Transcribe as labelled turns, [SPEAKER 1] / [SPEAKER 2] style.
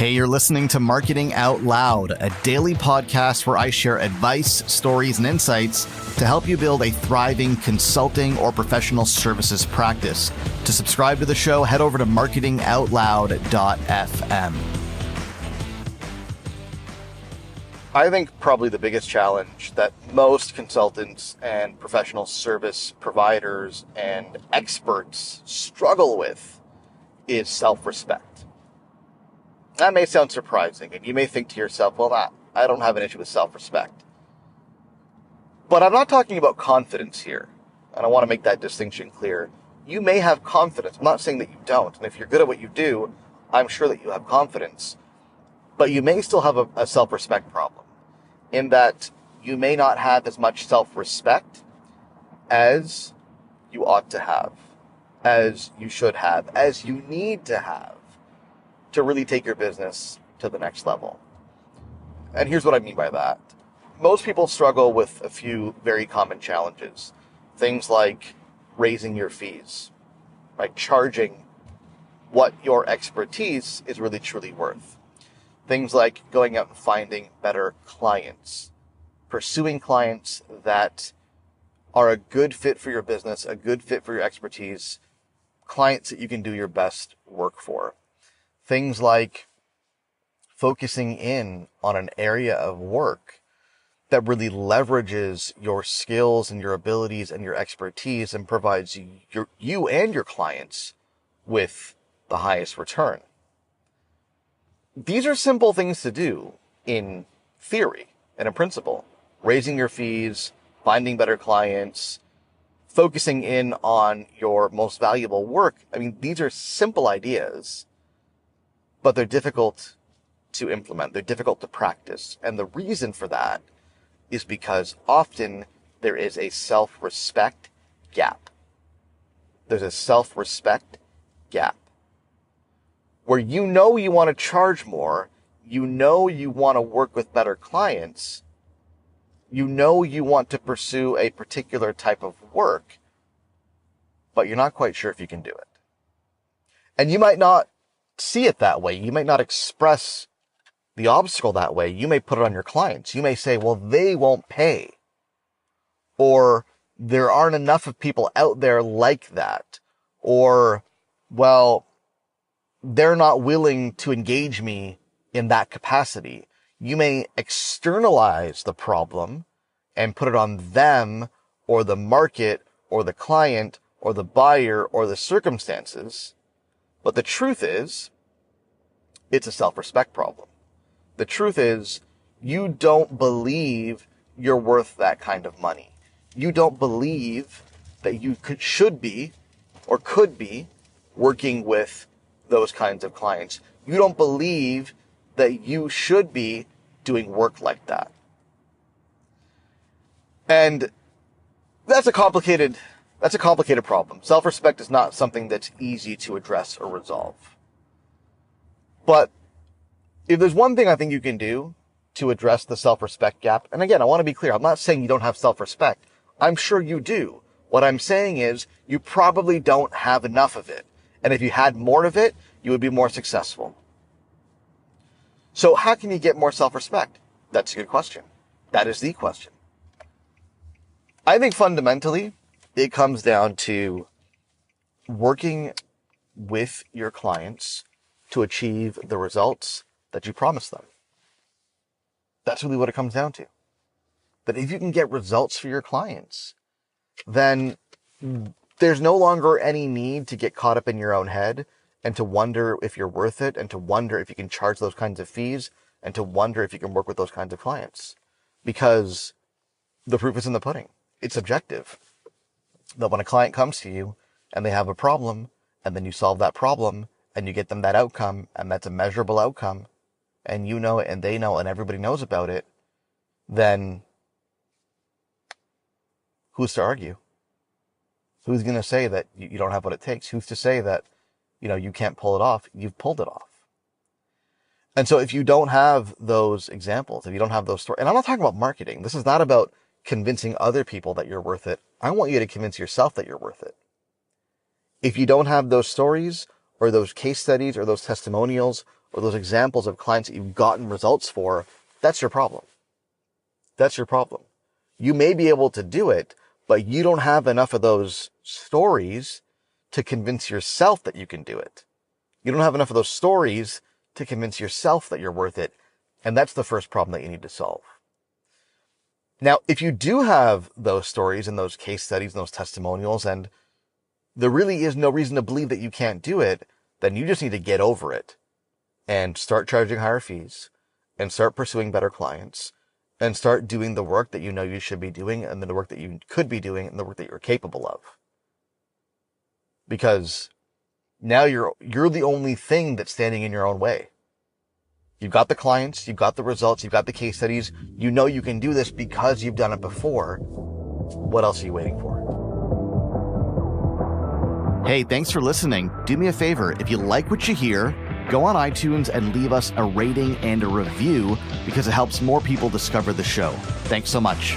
[SPEAKER 1] Hey, you're listening to Marketing Out Loud, a daily podcast where I share advice, stories, and insights to help you build a thriving consulting or professional services practice. To subscribe to the show, head over to marketingoutloud.fm. I think probably the biggest challenge that most consultants and professional service providers and experts struggle with is self-respect. That may sound surprising, and you may think to yourself, well, I don't have an issue with self-respect. But I'm not talking about confidence here, and I want to make that distinction clear. You may have confidence. I'm not saying that you don't, and if you're good at what you do, I'm sure that you have confidence. But you may still have a self-respect problem, in that you may not have as much self-respect as you ought to have, as you should have, as you need to have, to really take your business to the next level. And here's what I mean by that. Most people struggle with a few very common challenges. Things like raising your fees, right? Charging what your expertise is really truly worth. Things like going out and finding better clients, pursuing clients that are a good fit for your business, a good fit for your expertise, clients that you can do your best work for. Things like focusing in on an area of work that really leverages your skills and your abilities and your expertise and provides you and your clients with the highest return. These are simple things to do in theory and in principle. Raising your fees, finding better clients, focusing in on your most valuable work. I mean, these are simple ideas, but they're difficult to implement. They're difficult to practice. And the reason for that is because often there is a self-respect gap. There's a self-respect gap where you know you want to charge more, you know you want to work with better clients, you know you want to pursue a particular type of work, but you're not quite sure if you can do it. And you might not see it that way. You might not express the obstacle that way. You may put it on your clients. You may say, well, they won't pay. Or there aren't enough of people out there like that. Or, well, they're not willing to engage me in that capacity. You may externalize the problem and put it on them or the market or the client or the buyer or the circumstances. But the truth is, it's a self-respect problem. The truth is, you don't believe you're worth that kind of money. You don't believe that you should be or could be working with those kinds of clients. You don't believe that you should be doing work like that. And that's a complicated problem. Self-respect is not something that's easy to address or resolve. But if there's one thing I think you can do to address the self-respect gap, and again, I want to be clear, I'm not saying you don't have self-respect. I'm sure you do. What I'm saying is you probably don't have enough of it. And if you had more of it, you would be more successful. So how can you get more self-respect? That's a good question. That is the question. I think fundamentally, it comes down to working with your clients to achieve the results that you promised them. That's really what it comes down to. That if you can get results for your clients, then there's no longer any need to get caught up in your own head and to wonder if you're worth it and to wonder if you can charge those kinds of fees and to wonder if you can work with those kinds of clients. Because the proof is in the pudding. It's objective. That when a client comes to you and they have a problem and then you solve that problem and you get them that outcome and that's a measurable outcome and you know it and they know and everybody knows about it, then who's to argue? Who's going to say that you don't have what it takes? Who's to say that, you can't pull it off? You've pulled it off. And so if you don't have those examples, if you don't have those stories, and I'm not talking about marketing. This is not about convincing other people that you're worth it. I want you to convince yourself that you're worth it. If you don't have those stories, or those case studies or those testimonials or those examples of clients that you've gotten results for, that's your problem. That's your problem. You may be able to do it, but you don't have enough of those stories to convince yourself that you can do it. You don't have enough of those stories to convince yourself that you're worth it. And that's the first problem that you need to solve. Now, if you do have those stories and those case studies and those testimonials, and there really is no reason to believe that you can't do it, then you just need to get over it and start charging higher fees and start pursuing better clients and start doing the work that you know you should be doing and the work that you could be doing and the work that you're capable of. Because now you're the only thing that's standing in your own way. You've got the clients, you've got the results, you've got the case studies. You know you can do this because you've done it before. What else are you waiting for?
[SPEAKER 2] Hey, thanks for listening. Do me a favor. If you like what you hear, go on iTunes and leave us a rating and a review because it helps more people discover the show. Thanks so much.